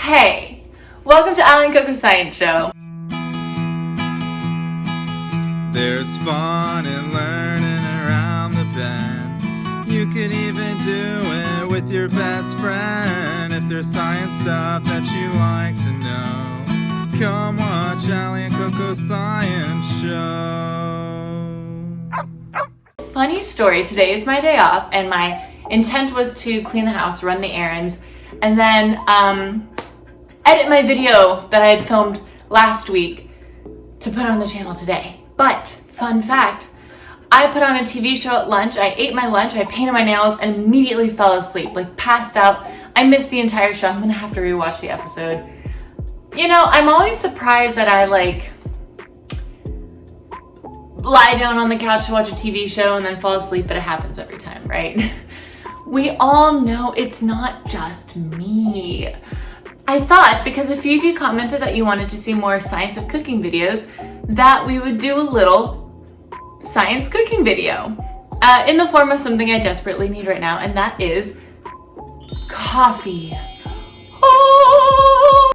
Hey, welcome to Allie and Coco Science Show. There's fun in learning around the bend. You could even do it with your best friend. If there's science stuff that you like to know, come watch Allie and Coco Science Show. Funny story, today is my day off and my intent was to clean the house, run the errands, and then edit my video that I had filmed last week to put on the channel today. But, fun fact, I put on a TV show at lunch, I ate my lunch, I painted my nails, and immediately fell asleep, like passed out. I missed the entire show. I'm gonna have to rewatch the episode. You know, I'm always surprised that I lie down on the couch to watch a TV show and then fall asleep, but it happens every time, right? We all know it's not just me. I thought, because a few of you commented that you wanted to see more science of cooking videos, that we would do a little science cooking video in the form of something I desperately need right now, and that is coffee. Oh!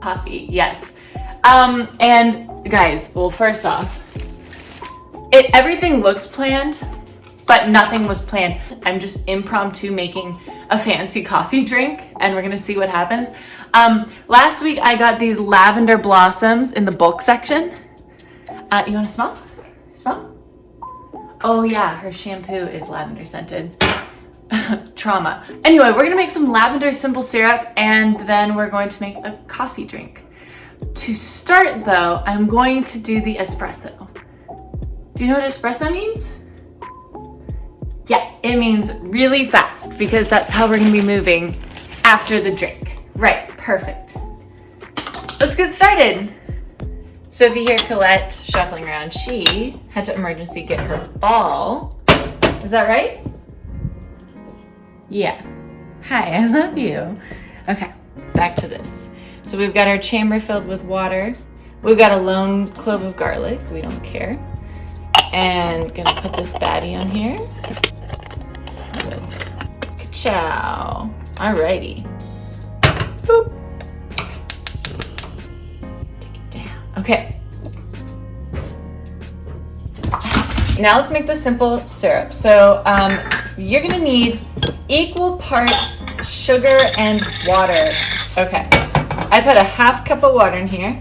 Coffee, yes. And guys, well, first off, everything looks planned, but nothing was planned. I'm just impromptu making a fancy coffee drink, and we're gonna see what happens. Last week I got these lavender blossoms in the bulk section. You wanna smell? Smell? Oh yeah, her shampoo is lavender scented. Trauma. Anyway, we're gonna make some lavender simple syrup, and then we're going to make a coffee drink. To start though, I'm going to do the espresso. Do you know what espresso means? Yeah, it means really fast, because that's how we're gonna be moving after the drink. Right, perfect. Let's get started. So if you hear Colette shuffling around, she had to emergency get her ball. Is that right? Yeah. Hi, I love you. Okay, back to this. So we've got our chamber filled with water. We've got a lone clove of garlic, we don't care. And gonna put this baddie on here. Ka-chow. Alrighty. Boop. Take it down. Okay. Now let's make the simple syrup. So you're gonna need equal parts sugar and water. Okay. I put a half cup of water in here.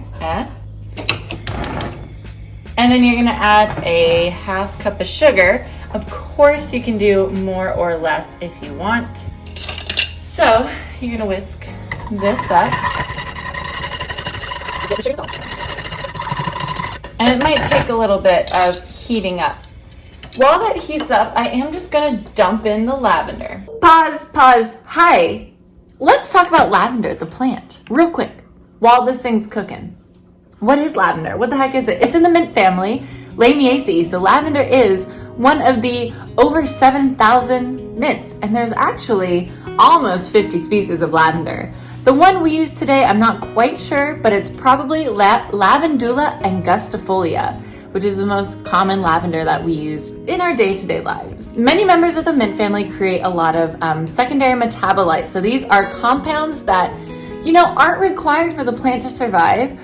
And then you're gonna add a half cup of sugar. Of course, you can do more or less if you want. So you're gonna whisk this up. And it might take a little bit of heating up. While that heats up, I am just gonna dump in the lavender. Pause. Hi. Let's talk about lavender, the plant, real quick, while this thing's cooking. What is lavender? What the heck is it? It's in the mint family, Lamiaceae. So lavender is one of the over 7,000 mints, and there's actually almost 50 species of lavender. The one we use today, I'm not quite sure, but it's probably Lavandula angustifolia, which is the most common lavender that we use in our day-to-day lives. Many members of the mint family create a lot of secondary metabolites. So these are compounds that, aren't required for the plant to survive,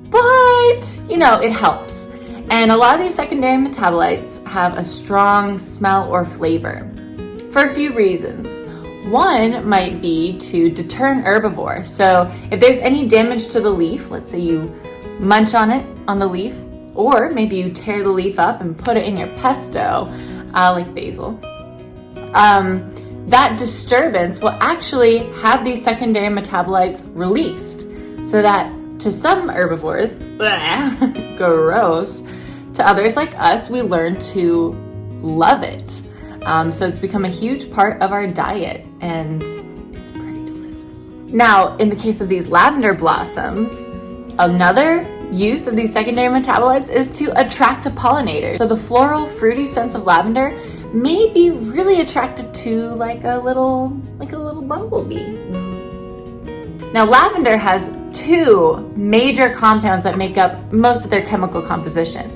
but, it helps. And a lot of these secondary metabolites have a strong smell or flavor for a few reasons. One might be to deter an herbivore. So if there's any damage to the leaf, let's say you munch on the leaf, or maybe you tear the leaf up and put it in your pesto, like basil, that disturbance will actually have these secondary metabolites released, so that to some herbivores, gross, to others like us, we learn to love it. So it's become a huge part of our diet, and it's pretty delicious. Now, in the case of these lavender blossoms, another use of these secondary metabolites is to attract a pollinator. So the floral, fruity scents of lavender may be really attractive to like a little bumblebee. Now, lavender has two major compounds that make up most of their chemical composition: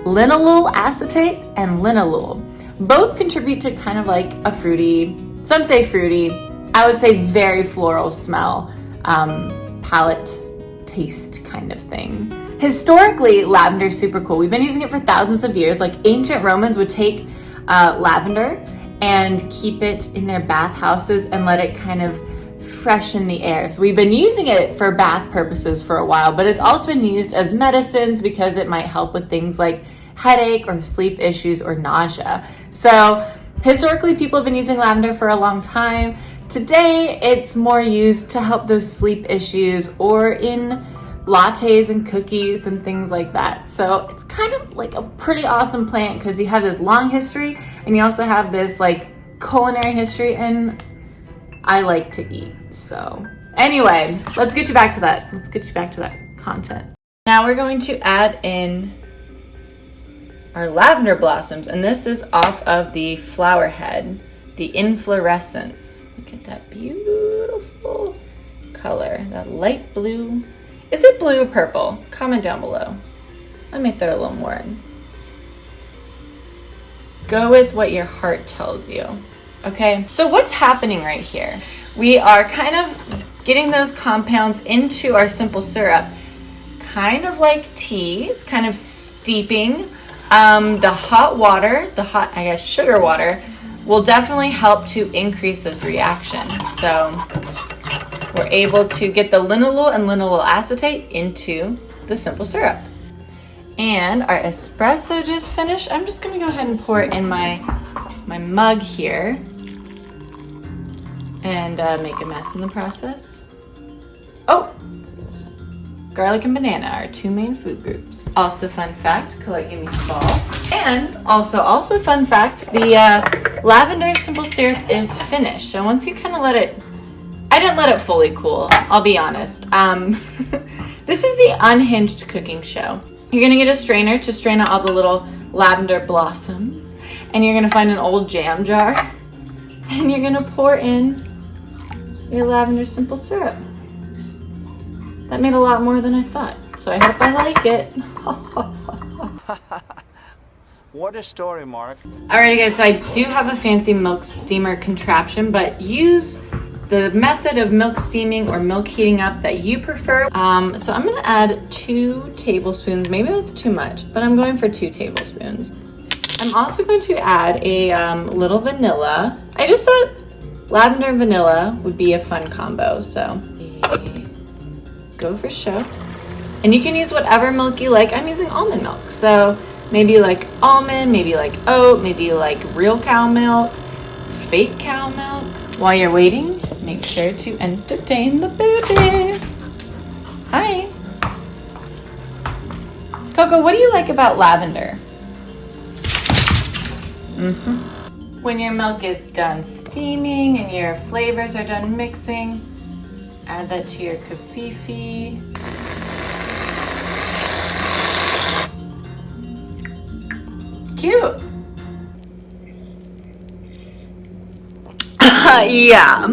linalool acetate and linalool. Both contribute to kind of like a fruity, some say fruity, I would say very floral smell, palette taste kind of thing. Historically, lavender is super cool. We've been using it for thousands of years. Like ancient Romans would take lavender and keep it in their bathhouses and let it kind of freshen the air. So we've been using it for bath purposes for a while, but it's also been used as medicines because it might help with things like headache or sleep issues or nausea. So historically, people have been using lavender for a long time. Today, it's more used to help those sleep issues or in lattes and cookies and things like that. So it's kind of like a pretty awesome plant because you have this long history and you also have this like culinary history, and I like to eat. So anyway, let's get you back to that. Let's get you back to that content. Now we're going to add in our lavender blossoms, and this is off of the flower head, the inflorescence. Look at that beautiful color, that light blue. Is it blue or purple? Comment down below. Let me throw a little more in. Go with what your heart tells you. Okay, so what's happening right here? We are kind of getting those compounds into our simple syrup, kind of like tea. It's kind of steeping. The hot water, sugar water, will definitely help to increase this reaction. So we're able to get the linalool and linalool acetate into the simple syrup. And our espresso just finished. I'm just gonna go ahead and pour it in my mug here and make a mess in the process. Oh, garlic and banana are 2 main food groups. Also fun fact, Colette gave me fall. And also fun fact, the lavender simple syrup is finished. So once you kind of let it, I didn't let it fully cool, I'll be honest. This is the unhinged cooking show. You're gonna get a strainer to strain out all the little lavender blossoms, and you're gonna find an old jam jar, and you're gonna pour in your lavender simple syrup. That made a lot more than I thought, so I hope I like it. What a story, Mark. Alrighty guys, so I do have a fancy milk steamer contraption, but use the method of milk steaming or milk heating up that you prefer. So I'm gonna add 2 tablespoons. Maybe that's too much, but I'm going for 2 tablespoons. I'm also going to add a little vanilla. I just thought lavender and vanilla would be a fun combo, so go for show. And you can use whatever milk you like. I'm using almond milk, so maybe you like almond, maybe you like oat, maybe you like real cow milk, fake cow milk. While you're waiting, make sure to entertain the baby. Hi. Coco, what do you like about lavender? When your milk is done steaming and your flavors are done mixing, add that to your kafifi. Cute. Yeah.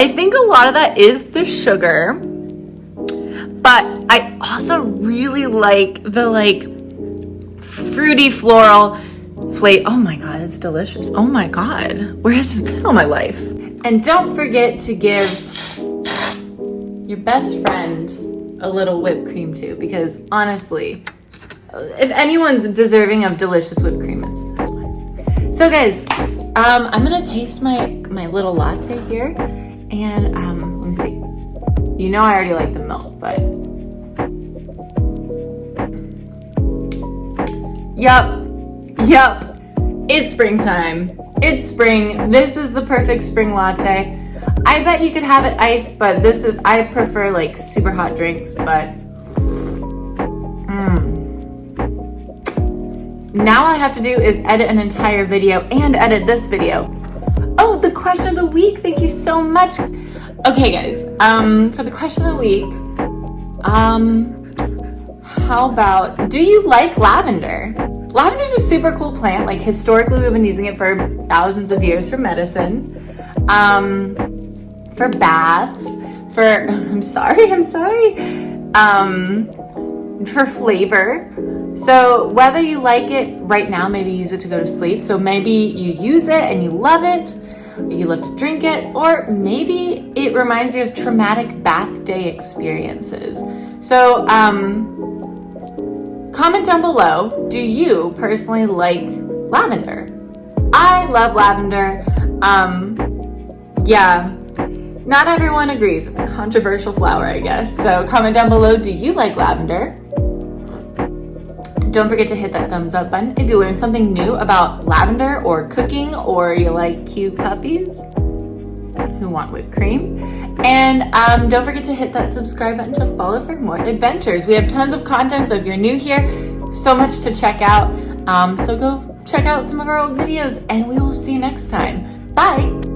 I think a lot of that is the sugar, but I also really like the fruity floral flavor. Oh my God, it's delicious. Oh my God, where has this been all my life? And don't forget to give your best friend a little whipped cream too, because honestly, if anyone's deserving of delicious whipped cream, it's this one. So guys, I'm gonna taste my little latte here, and let me see. You know I already like the milk, but Yup, it's springtime. It's spring. This is the perfect spring latte. I bet you could have it iced, but I prefer like super hot drinks, but now all I have to do is edit an entire video and edit this video. Oh, the question of the week. Thank you so much. Okay guys, for the question of the week, how about, do you like lavender? Lavender is a super cool plant. Like historically, we've been using it for thousands of years for medicine, for baths, for flavor. So whether you like it right now, maybe use it to go to sleep. So maybe you use it and you love it, you love to drink it, or maybe it reminds you of traumatic bath day experiences. So comment down below, do you personally like lavender? I love lavender. Yeah, not everyone agrees. It's a controversial flower, I guess. So comment down below, do you like lavender? Don't forget to hit that thumbs up button if you learned something new about lavender or cooking, or you like cute puppies who want whipped cream. And don't forget to hit that subscribe button to follow for more adventures. We have tons of content, so if you're new here, so much to check out. So go check out some of our old videos, and we will see you next time. Bye!